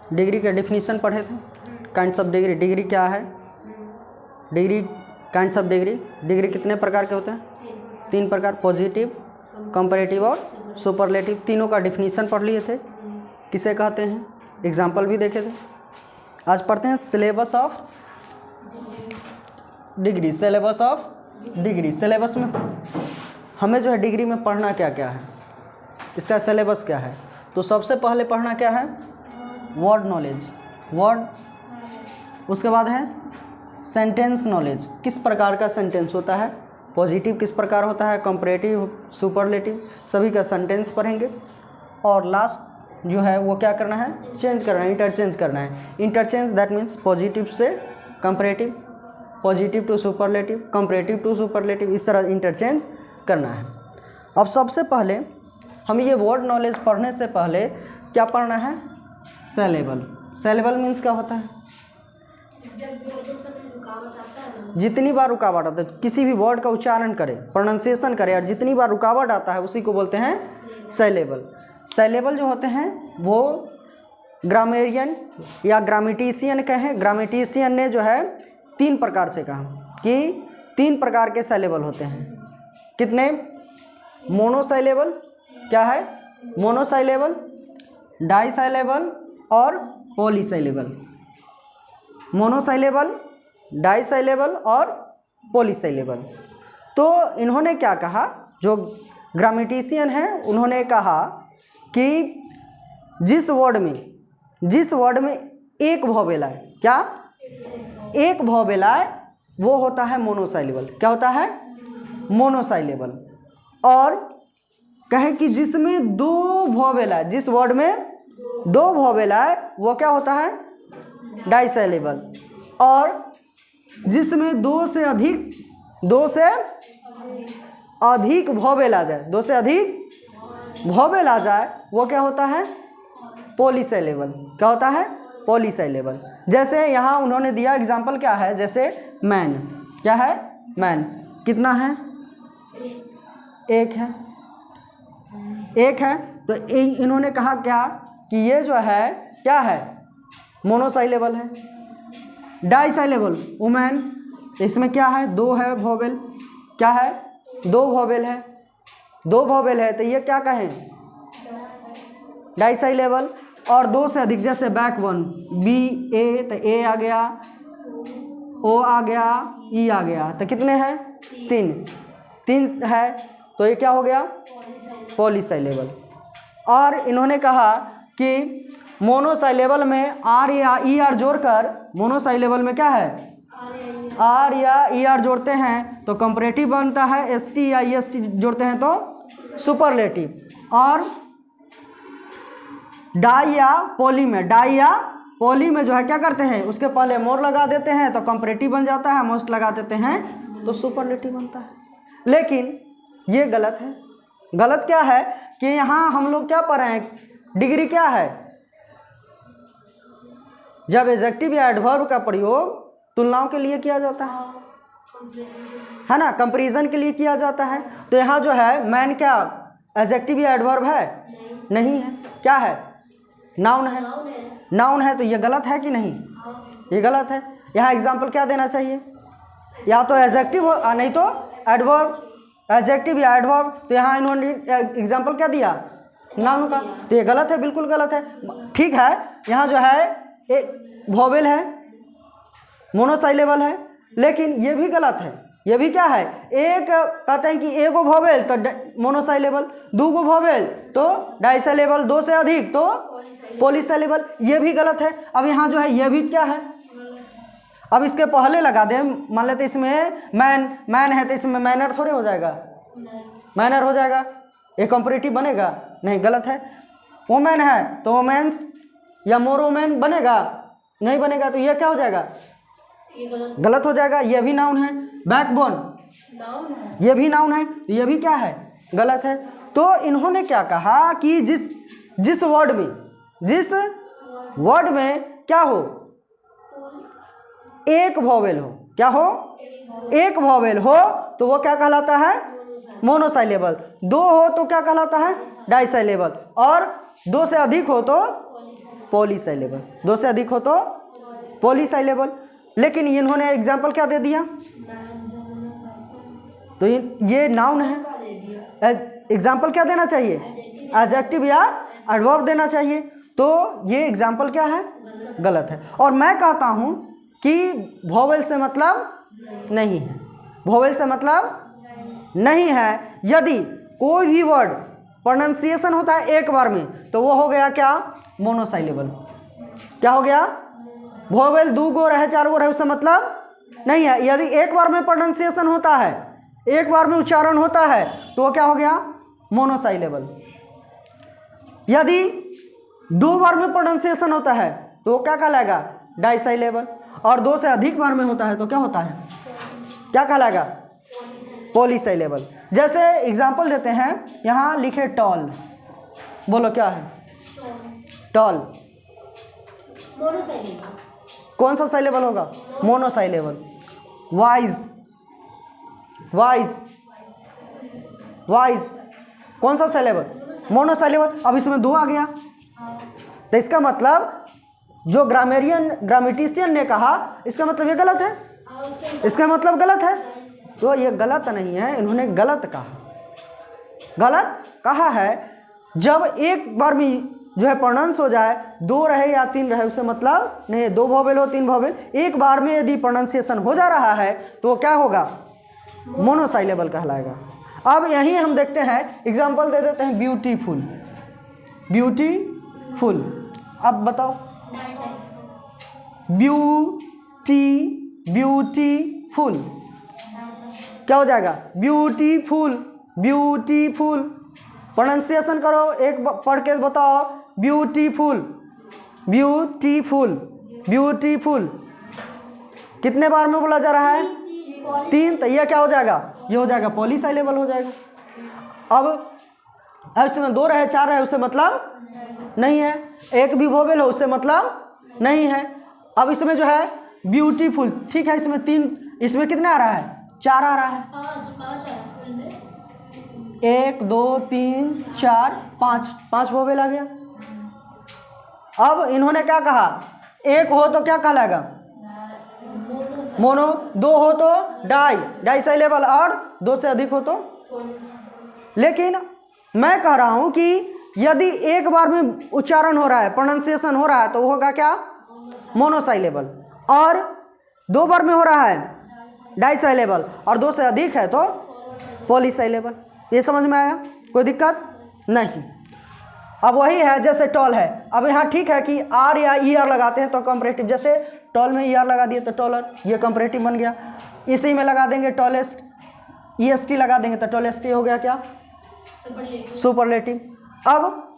Degree का definition पढ़े थे, काइंड्स ऑफ डिग्री। डिग्री क्या है? Degree, kinds of degree. Degree कितने प्रकार के होते हैं? 3 प्रकार, पॉजिटिव, कंपैरेटिव और सुपरलेटिव। तीनों का डिफिनीशन पढ़ लिए थे, किसे कहते हैं, एग्जाम्पल भी देखे थे। आज पढ़ते हैं syllabus of degree. Syllabus of degree, syllabus में हमें जो है डिग्री में पढ़ना क्या क्या है, इसका सिलेबस क्या है। तो सबसे पहले पढ़ना क्या है? Word knowledge, word. उसके बाद है सेंटेंस नॉलेज, किस प्रकार का सेंटेंस होता है, पॉजिटिव किस प्रकार होता है, कंपैरेटिव, सुपरलेटिव, सभी का सेंटेंस पढ़ेंगे। और लास्ट जो है वो क्या करना है? चेंज करना है, इंटरचेंज करना है। इंटरचेंज दैट मीन्स पॉजिटिव से comparative, positive to superlative, comparative to superlative, इस तरह इंटरचेंज करना है। अब सबसे पहले हम ये वर्ड नॉलेज पढ़ने से पहले क्या पढ़ना है? सेलेबल। सेलेबल मीन्स क्या होता है? जितनी बार रुकावट आता है, किसी भी वर्ड का उच्चारण करें, प्रोनाउंसिएशन करें, और जितनी बार रुकावट आता है उसी को बोलते हैं सेलेबल। सेलेबल जो होते हैं वो ग्रामेरियन या ग्रामेटिशियन कहें, ग्रामेटिशियन ने जो है 3 प्रकार से कहा कि 3 प्रकार के सेलेबल होते हैं। कितने? मोनोसाइलेबल, क्या है? मोनोसाइलेबल, डाइसाइलेबल और पॉलीसाइलेबल। मोनोसाइलेबल, डाइसाइलेबल और पॉलीसाइलेबल। तो इन्होंने क्या कहा, जो ग्रामेटिशियन हैं उन्होंने कहा कि जिस वर्ड में एक वोवेल है, क्या? एक वोवेल है, वो होता है मोनोसाइलेबल। क्या होता है? मोनोसाइलेबल। और कहे कि जिसमें 2 वोवेल है, जिस वर्ड में 2 वोवेल है वो क्या होता है? डाइसाइलेबल। और जिसमें 2 से अधिक वोवेल आ जाए, 2 से अधिक वोवेल आ जाए, वो क्या होता है? पॉलीसाइलेबल। क्या होता है? पॉलीसाइलेबल। जैसे यहाँ उन्होंने दिया एग्जाम्पल, क्या है? जैसे मैन, क्या है? मैन कितना है? एक है। तो इन्होंने कहा क्या कि ये जो है क्या है? मोनोसाइलेबल है। डाइसाइलेबल, वुमेन, इसमें क्या है? 2 है वोवेल, क्या है? 2 वोवेल है, 2 वोवेल है, तो ये क्या कहें? डाइसाइलेबल। और 2 से अधिक, जैसे बैक वन, बी ए, तो ए आ गया, ओ आ गया, ई आ गया, तो कितने हैं? 3 है, तो ये क्या हो गया? पॉलीसाइलेबल। और इन्होंने कहा कि मोनोसाइलेबल में आर या ई आर जोड़कर, मोनोसाइलेबल में क्या है? आर या ई आर जोड़ते हैं तो कंपैरेटिव बनता है, एस टी या ई एस टी जोड़ते हैं तो सुपरलेटिव। और डाई या पोली में जो है क्या करते हैं? उसके पहले मोर लगा देते हैं तो कंपैरेटिव बन जाता है, मोस्ट लगा देते हैं तो सुपरलेटिव बनता है। लेकिन ये गलत है। गलत क्या है कि यहाँ हम लोग क्या पढ़ रहे हैं? डिग्री क्या है? जब एडजेक्टिव या एडवर्ब का प्रयोग तुलनाओं के लिए किया जाता है ना, कंपैरिजन के लिए किया जाता है। तो यहाँ जो है मैन क्या एडजेक्टिव या एडवर्ब है? नहीं है। क्या है? नाउन है। नाउन है, तो ये गलत है कि नहीं? ये गलत है। यहाँ एग्जाम्पल क्या देना चाहिए? या तो एडजेक्टिव हो, नहीं तो एडवर्ब, एडजेक्टिव या एडवर्ब। तो यहाँ इन्होंने एग्जाम्पल क्या दिया? नाउन का। तो ये गलत है, बिल्कुल गलत है। ठीक है, यहाँ जो है एक वोवेल है, मोनोसाइलेबल है, लेकिन ये भी गलत है। ये भी क्या है? एक कहते हैं कि एगो वोवेल तो मोनोसाइलेबल, 2 गो वोवेल तो डाइसाइलेबल, 2 से अधिक तो पॉलीसाइलेबल। ये भी गलत है। अब यहाँ जो है ये भी क्या है? अब इसके पहले लगा दें, मान लेते इसमें मैन है तो इसमें मैनर थोड़े हो जाएगा? मैनर हो जाएगा, ये कंपैरेटिव बनेगा? नहीं, गलत है। वोमेन है तो वोमेन्स या मोर वोमेन बनेगा? नहीं बनेगा। तो ये क्या हो जाएगा? गलत हो जाएगा। ये भी नाउन है। बैकबोन, ये भी नाउन है, ये भी क्या है? गलत है। तो इन्होंने क्या कहा कि जिस वर्ड में क्या हो? एक वोवेल हो। क्या हो? एक वोवेल हो तो वो क्या कहलाता है? मोनोसाइलेबल। 2 हो तो क्या कहलाता है? डाइसाइलेबल। और 2 से अधिक हो तो पॉलीसाइलेबल, दो से अधिक हो तो पॉलीसाइलेबल। लेकिन इन्होंने एग्जाम्पल क्या दे दिया, तो ये नाउन है, एग्जाम्पल क्या देना चाहिए, एडजेक्टिव या एडवर्ब देना चाहिए, तो ये एग्जाम्पल क्या है, गलत है। और मैं कहता हूँ कि वोवेल से मतलब नहीं है, वोवेल से मतलब नहीं है। यदि कोई भी वर्ड प्रोनाउंसिएशन होता है एक बार में तो वो हो गया क्या, मोनोसाइलेबल। क्या हो गया, वोवेल दो गो रहे चार गो रहे उससे मतलब नहीं है। यदि एक बार में प्रोनाउंसिएशन होता है, एक बार में उच्चारण होता है तो वो क्या हो गया, मोनोसाइलेबल। यदि दो बार में प्रोनाउंसिएशन होता है तो वो क्या कहलाएगा, डाइसाइलेबल। और दो से अधिक बार में होता है तो क्या होता है, क्या कहलाएगा, पॉलीसाइलेबल। जैसे एग्जाम्पल देते हैं, यहाँ लिखे टॉल, बोलो क्या है टॉल, कौन सा साइलेबल होगा, मोनोसाइलेबल। वाइज, वाइज, वाइज कौन सा साइलेबल, मोनोसाइलेबल। अब इसमें दो आ गया तो इसका मतलब जो ग्रामेटिशियन ने कहा इसका मतलब ये गलत है, इसका मतलब गलत है। तो ये गलत नहीं है, इन्होंने गलत कहा, गलत कहा है। जब एक बार में जो है प्रोनाउंस हो जाए, दो रहे या तीन रहे उससे मतलब नहीं, दो वोवेल हो तीन वोवेल, एक बार में यदि प्रोनाउंसिएशन हो जा रहा है तो वो क्या होगा, मोनोसाइलेबल कहलाएगा। अब यहीं हम देखते हैं, एग्जाम्पल दे देते हैं, ब्यूटीफुल, ब्यूटीफुल। अब बताओ, ब्यूटीफुल क्या हो जाएगा, ब्यूटीफुल, ब्यूटीफुल। प्रोनाउंसिएशन करो, एक पढ़ के बताओ, ब्यूटीफुल, ब्यूटीफुल, ब्यूटीफुल। कितने बार में बोला जा रहा है, तीन, तो यह क्या हो जाएगा, ये हो जाएगा पॉलीसाइलेबल हो जाएगा। अब इसमें दो रहे चार रहे उससे मतलब नहीं है, एक भी वोवेल हो उससे मतलब नहीं है। अब इसमें जो है ब्यूटीफुल, ठीक है, इसमें तीन, इसमें कितने आ रहा है, चार आ रहा है, एक दो तीन चार पाँच, पाँच वोवेल आ गया। अब इन्होंने क्या कहा, एक हो तो क्या कहलाएगा, मोनो, दो हो तो डाइसाइलेबल, और दो से अधिक हो तो। लेकिन मैं कह रहा हूं कि यदि एक बार में उच्चारण हो रहा है, प्रोनाउंसिएशन हो रहा है तो वो होगा क्या, मोनोसाइलेबल। और दो बार में हो रहा है डाइसाइलेबल, और दो से अधिक है तो पॉलीसाइलेबल। ये समझ में आया, कोई दिक्कत नहीं। अब वही है जैसे टॉल है, अब यहाँ ठीक है कि आर या ई आर लगाते हैं तो कंपैरेटिव, जैसे टॉल में ई आर लगा दिए तो टॉलर, ये कंपैरेटिव बन गया। इसी में लगा देंगे टॉलेस्ट, ई एस टी लगा देंगे तो टॉलेस्ट हो गया क्या, सुपरलेटिव। अब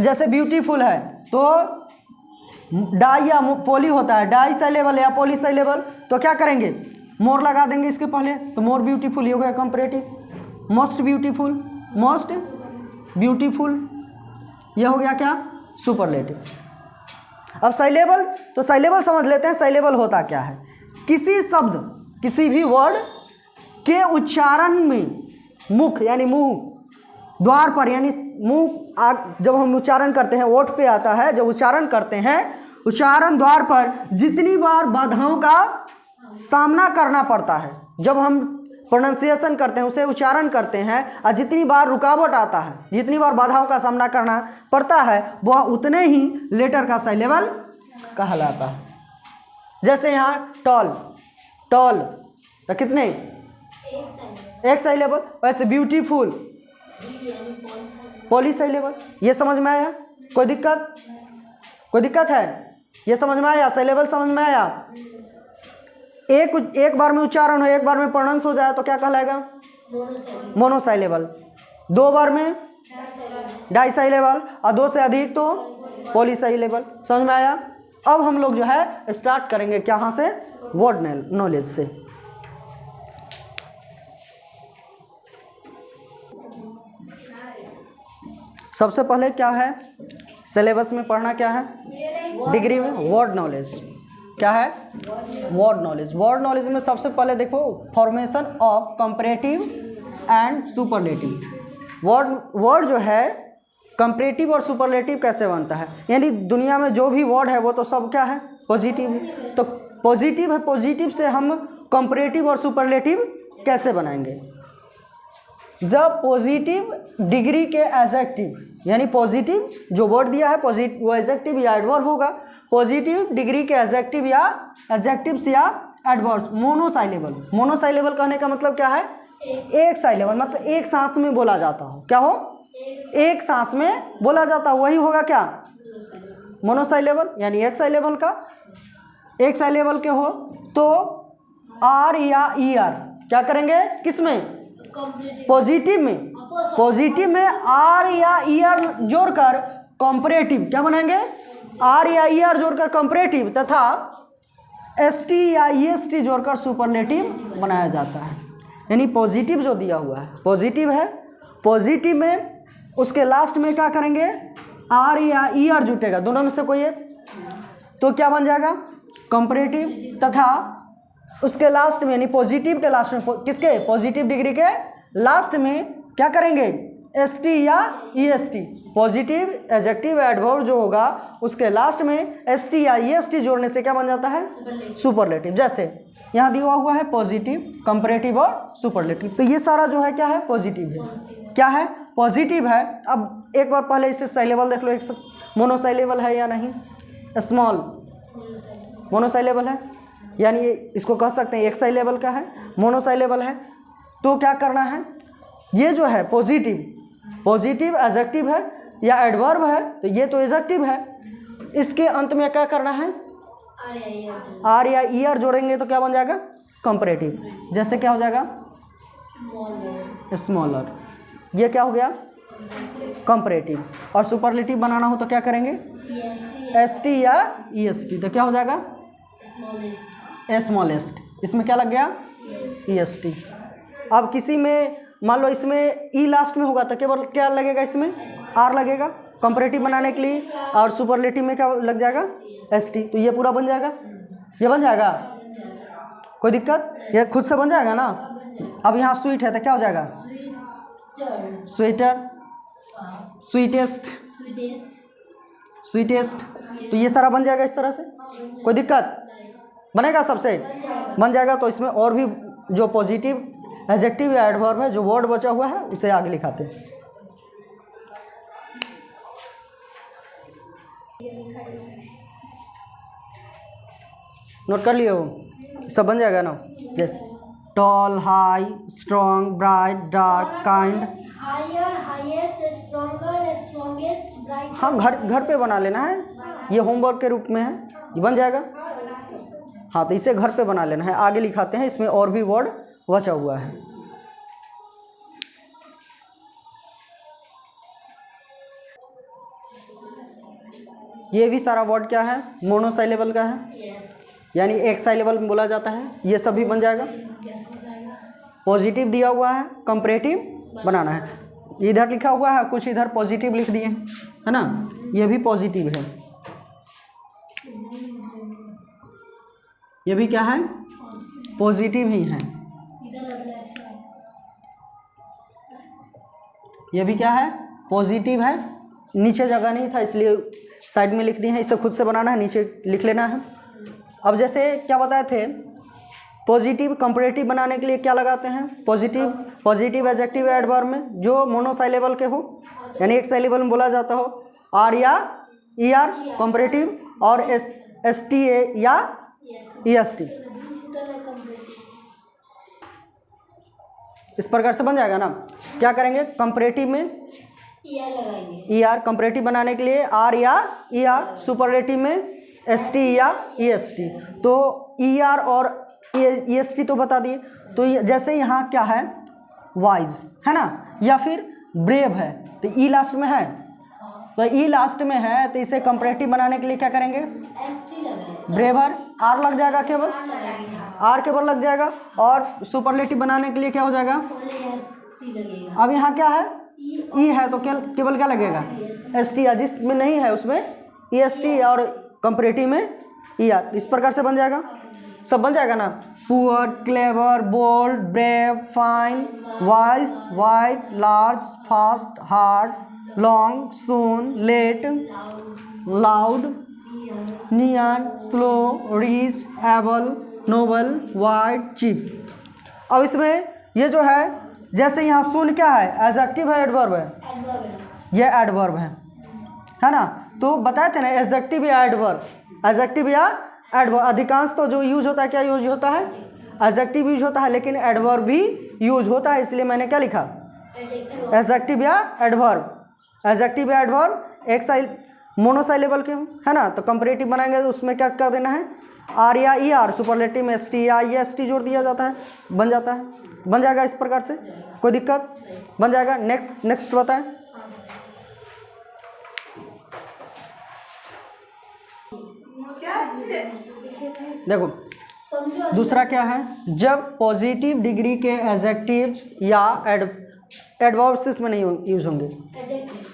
जैसे ब्यूटीफुल है तो डाई या पॉली होता है, डाइसाइलेबल या पॉलीसाइलेबल, तो क्या करेंगे, मोर लगा देंगे इसके पहले, तो मोर ब्यूटीफुल हो गया comparative. Most beautiful, most beautiful, यह हो गया क्या, सुपरलेटिव। अब साइलेबल, तो साइलेबल समझ लेते हैं, साइलेबल होता क्या है, किसी शब्द, किसी भी वर्ड के उच्चारण में मुख यानी मुंह द्वार पर, यानी मुंह जब हम उच्चारण करते हैं ओठ पे आता है, जब उच्चारण करते हैं उच्चारण द्वार पर जितनी बार बाधाओं का सामना करना पड़ता है, जब हम प्रोनाउंसिएशन करते हैं उसे उच्चारण करते हैं, और जितनी बार रुकावट आता है, जितनी बार बाधाओं का सामना करना पड़ता है, वह उतने ही लेटर का साइलेबल कहलाता है। जैसे यहाँ टॉल, टॉल तो कितने, एक साइलेबल। वैसे ब्यूटीफुल, पॉलीसाइलेबल। ये समझ में आया, कोई दिक्कत, कोई दिक्कत है, ये समझ में आया, साइलेबल समझ में आया। एक बार में उच्चारण हो, एक बार में प्रोनाउंस हो जाए तो क्या कहलाएगा, मोनोसाइलेबल। दो बार में डाइसाइलेबल, और दो से अधिक तो पॉलीसाइलेबल। समझ में आया। अब हम लोग जो है स्टार्ट करेंगे कहाँ से, वर्ड नॉलेज से। सबसे पहले क्या है, सिलेबस में पढ़ना क्या है, डिग्री में वर्ड नॉलेज क्या है, वर्ड नॉलेज। वर्ड नॉलेज में सबसे पहले देखो formation of comparative and superlative. Word जो है कंपैरेटिव और सुपरलेटिव कैसे बनता है, यानी दुनिया में जो भी वर्ड है वो तो सब क्या है, पॉजिटिव है। तो पॉजिटिव है, पॉजिटिव से हम कंपैरेटिव और सुपरलेटिव कैसे बनाएंगे? जब पॉजिटिव डिग्री के एडजेक्टिव, यानी पॉजिटिव जो वर्ड दिया है पॉजिटिव वो एडजेक्टिव या एडवर्ब होगा, पॉजिटिव डिग्री के एडजेक्टिव या एडजेक्टिव्स या एडवर्ब्स मोनोसाइलेबल। मोनोसाइलेबल कहने का मतलब क्या है, एक साइलेबल, मतलब एक सांस में बोला जाता हो, क्या हो, एक सांस में बोला जाता हो, वही होगा क्या, मोनोसाइलेबल। यानी एक साइलेबल का, एक साइलेबल के हो तो आर या ई आर क्या करेंगे, किस में, पॉजिटिव में, पॉजिटिव में आर या ई आर जोड़कर कंपैरेटिव क्या बनाएंगे, आर या ई आर जोड़कर कंपैरेटिव तथा एस टी या ई एस टी जोड़कर सुपरलेटिव बनाया जाता है। यानी पॉजिटिव जो दिया हुआ है पॉजिटिव है, पॉजिटिव में उसके लास्ट में क्या करेंगे, आर या ई आर जुटेगा, दोनों में से कोई एक, तो क्या बन जाएगा, कंपैरेटिव। तथा उसके लास्ट में यानी पॉजिटिव के लास्ट में, किसके, पॉजिटिव डिग्री के लास्ट में क्या करेंगे, एस टी या E S T, positive adjective adverb जो होगा उसके लास्ट में एस टी या ई एस टी जोड़ने से क्या बन जाता है, सुपरलेटिव। जैसे यहाँ दिया हुआ है पॉजिटिव, कंपैरेटिव और सुपरलेटिव, तो ये सारा जो है क्या है, पॉजिटिव है, क्या है, पॉजिटिव है। अब एक बार पहले इसे साइलेबल देख लो, एक मोनोसाइलेबल है या नहीं, स्मॉल मोनोसाइलेबल है, यानी इसको कह सकते हैं एक साइलेबल का है, मोनोसाइलेबल है। तो क्या करना है, ये जो है पॉजिटिव, पॉजिटिव एडजेक्टिव है या एडवर्ब है, तो ये तो एडजेक्टिव है, इसके अंत में क्या करना है, आर या ई आर जोड़ेंगे तो क्या बन जाएगा, कंपैरेटिव। जैसे क्या हो जाएगा, स्मॉलर, ये क्या हो गया, कंपैरेटिव। और सुपरलेटिव बनाना हो तो क्या करेंगे, एस टी या ई एस टी, तो क्या हो जाएगा, स्मॉलेस्ट, इसमें क्या लग गया, ई एस टी। अब किसी में मान लो इसमें ई लास्ट में होगा तो केवल क्या लगेगा, इसमें आर लगेगा कंपैरेटिव बनाने के लिए, और सुपरलेटिव में क्या लग जाएगा, एस टी। तो ये पूरा बन जाएगा, ये बन जाएगा, कोई दिक्कत, ये खुद से बन जाएगा ना। अब यहाँ स्वीट है तो क्या हो जाएगा, स्वीटर, स्वीटेस्ट, स्वीटेस्ट, तो ये सारा बन जाएगा इस तरह से, कोई दिक्कत, बनेगा, सबसे बन जाएगा। तो इसमें और भी जो पॉजिटिव एडजेक्टिव या एडवर्ब है, जो वर्ड बचा हुआ है उसे आगे लिखाते हैं। नोट कर लिए हो, सब बन जाएगा ना, tall, high, strong, bright, dark, kind, हाँ घर पे बना लेना है, ये होमवर्क के रूप में है, ये बन जाएगा। हाँ तो इसे घर पे बना लेना है, आगे लिखाते हैं, इसमें और भी वर्ड बचा हुआ है। ये भी सारा वर्ड क्या है, मोनोसाइलेबल का है, यानी एक साइलेबल में बोला जाता है, ये सब भी बन जाएगा। पॉजिटिव दिया हुआ है, कंपैरेटिव बनाना है, इधर लिखा हुआ है कुछ, इधर पॉजिटिव लिख दिए है ना, ये भी पॉजिटिव है, ये भी क्या है, पॉजिटिव ही है, ये भी क्या है, पॉजिटिव है। नीचे जगह नहीं था इसलिए साइड में लिख दिए हैं, इसे खुद से बनाना है, नीचे लिख लेना है। अब जैसे क्या बताए थे, पॉजिटिव कंपैरेटिव बनाने के लिए क्या लगाते हैं, पॉजिटिव, पॉजिटिव एडजेक्टिव एडवर्ब में जो मोनोसाइलेबल के हो, यानी एक साइलेबल में बोला जाता हो, आर या ई आर कंपैरेटिव, और एस टी ए या ई एस टी, इस प्रकार से बन जाएगा ना। क्या करेंगे, कंपैरेटिव में ई आर, कंपैरेटिव बनाने के लिए आर या ई आर, सुपरलेटिव में एस टी या ई एस टी। तो ई आर और ई एस टी तो बता दिए। तो जैसे यहाँ क्या है, वाइज है ना, या फिर ब्रेव है, तो ई लास्ट में है, तो ई लास्ट में है, तो इसे कंपैरेटिव बनाने के लिए क्या करेंगे, ब्रेवर, आर लग जाएगा, केवल आर केवल लग जाएगा, और सुपरलेटिव बनाने के लिए क्या हो जाएगा, अब यहाँ क्या है, ई है तो केवल क्या लगेगा, एस टी, जिसमें नहीं है उसमें ई एस टी, और कंपैरेटिव में ई आर, इस प्रकार से बन जाएगा, सब बन जाएगा ना। Poor, clever, bold, brave, fine, wise, wide, large, fast, hard, long, soon, late, loud, near, slow, rich, able, noble, wide, cheap. अब इसमें ये जो है, जैसे यहाँ सून क्या है, एडजेक्टिव है एडवर्ब है, ये एडवर्ब है ना। तो बताए थे ना एडजेक्टिव या एडवर्ब, एडजेक्टिव या एडवर्ब। अधिकांश तो जो यूज होता है क्या यूज होता है, एडजेक्टिव यूज होता है, लेकिन एडवर्ब भी यूज होता है, इसलिए मैंने क्या लिखा, एडजेक्टिव या एडवर्ब। एडजेक्टिव या एडवर्ब एक मोनोसाइलेबल के है ना, तो कंपैरेटिव बनाएंगे तो उसमें क्या कर देना है, आर या ई आर, सुपरलेटिव में एस टी या ई एस टी जोड़ दिया जाता है, बन जाता है, बन जाएगा इस प्रकार से, कोई दिक्कत, बन जाएगा। नेक्स्ट बताएं। देखो दूसरा क्या है, जब पॉजिटिव डिग्री के एडजेक्टिव्स या एडवर्ब्स इसमें नहीं यूज होंगे,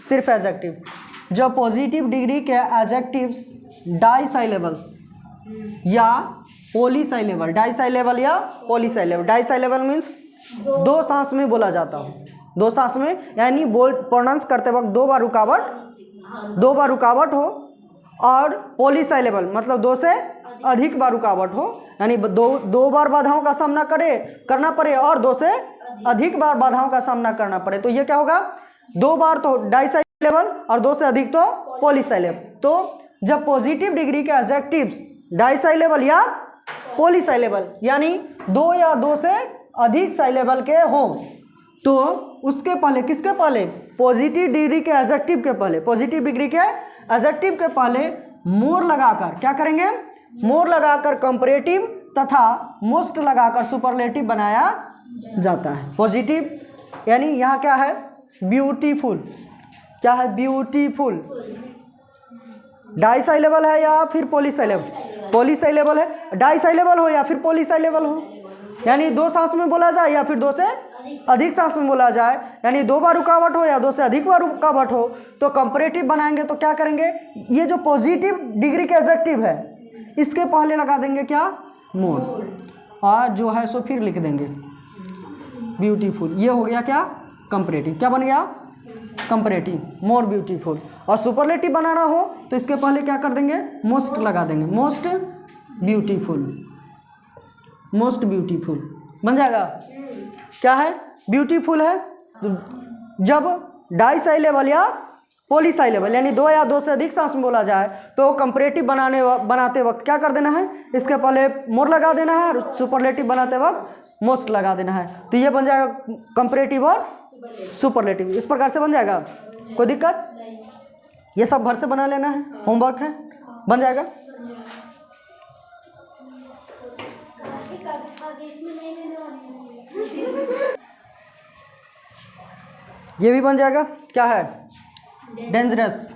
सिर्फ एडजेक्टिव। जब पॉजिटिव डिग्री के एडजेक्टिव्स डाइसाइलेबल या पॉलीसाइलेबल, डाइसाइलेबल या पॉलीसाइलेबल, डाइसाइलेबल मीन्स दो सांस में बोला जाता हो, दो सांस में, यानी बोल प्रोनाउंस करते वक्त दो बार रुकावट हो, और पॉलीसाइलेबल मतलब दो से अधिक बार रुकावट हो, यानी दो बार बाधाओं का सामना करना पड़े और दो से अधिक बार बाधाओं का सामना करना पड़े, तो ये क्या होगा, दो बार तो डाइसाइलेबल और दो से अधिक तो पॉलीसाइलेबल। तो जब पॉजिटिव डिग्री के एडजेक्टिव्स डाइसाइलेबल या पॉलीसाइलेबल यानी दो या दो से अधिक साइलेबल के हो, तो उसके पहले किसके पहले, पॉजिटिव डिग्री के एडजेक्टिव के पहले, पॉजिटिव डिग्री के एडजेक्टिव के पहले मोर लगाकर क्या करेंगे, मोर लगाकर कंपैरेटिव तथा मोस्ट लगाकर सुपरलेटिव बनाया जाता है। पॉजिटिव यानी यहाँ क्या है, ब्यूटीफुल, क्या है, ब्यूटीफुल, डाइसाइलेबल है या फिर पॉलीसाइलेबल, पॉलीसाइलेबल है, डाइसाइलेबल हो या फिर पॉलीसाइलेबल हो, यानी दो सांस में बोला जाए या फिर दो से अधिक सांस में बोला जाए, यानी दो बार रुकावट हो या दो से अधिक बार रुकावट हो, तो कंपैरेटिव बनाएंगे तो क्या करेंगे, ये जो पॉजिटिव डिग्री के एडजेक्टिव है इसके पहले लगा देंगे क्या, मोर, और जो है सो फिर लिख देंगे ब्यूटीफुल। ये हो गया क्या, कंपैरेटिव, क्या बन गया, कंपैरेटिव, मोर ब्यूटीफुल। और सुपरलेटिव बनाना हो तो इसके पहले क्या कर देंगे, मोस्ट लगा देंगे, मोस्ट ब्यूटीफुल, मोस्ट ब्यूटीफुल बन जाएगा। क्या है, ब्यूटीफुल है। जब डाइसाइलेबल या पॉलीसाइलेबल यानी दो या दो से अधिक सांस में बोला जाए तो कंपैरेटिव बनाते वक्त क्या कर देना है, इसके पहले मोर लगा देना है, और सुपरलेटिव बनाते वक्त मोस्ट लगा देना है, तो ये बन जाएगा कंपैरेटिव और सुपरलेटिव, इस प्रकार से बन जाएगा, कोई दिक्कत। ये सब घर से बना लेना है, होमवर्क है, बन जाएगा। ये भी बन जाएगा। क्या है, डेंजरस,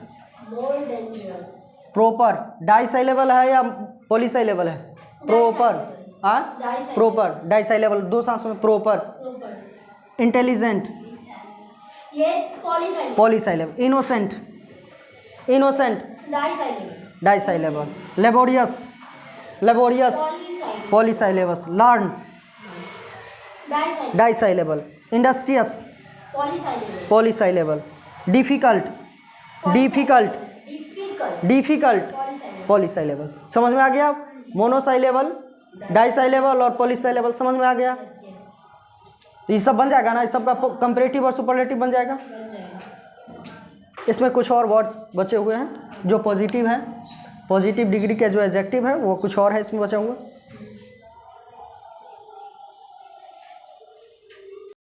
प्रॉपर, डाइसाइलेबल है या पॉलीसाइलेबल है, प्रॉपर, हाँ प्रॉपर, डाइसाइलेबल दो सांस में, प्रॉपर। इंटेलिजेंट, ये polysyllable. Innocent, disyllable. Laborious, polysyllables. Learn, disyllable. Industrious, polysyllable. Difficult, polysyllable. समझ में आ गया, मोनोसाइलेबल, डाइसाइलेबल और पॉलीसाइलेबल समझ में आ गया। तो ये सब बन जाएगा ना, इस सब का कंपैरेटिव और सुपरलेटिव बन जाएगा। इसमें कुछ और वर्ड्स बचे हुए हैं जो पॉजिटिव हैं, पॉजिटिव डिग्री के जो एडजेक्टिव है वो कुछ और है इसमें बचा हुआ।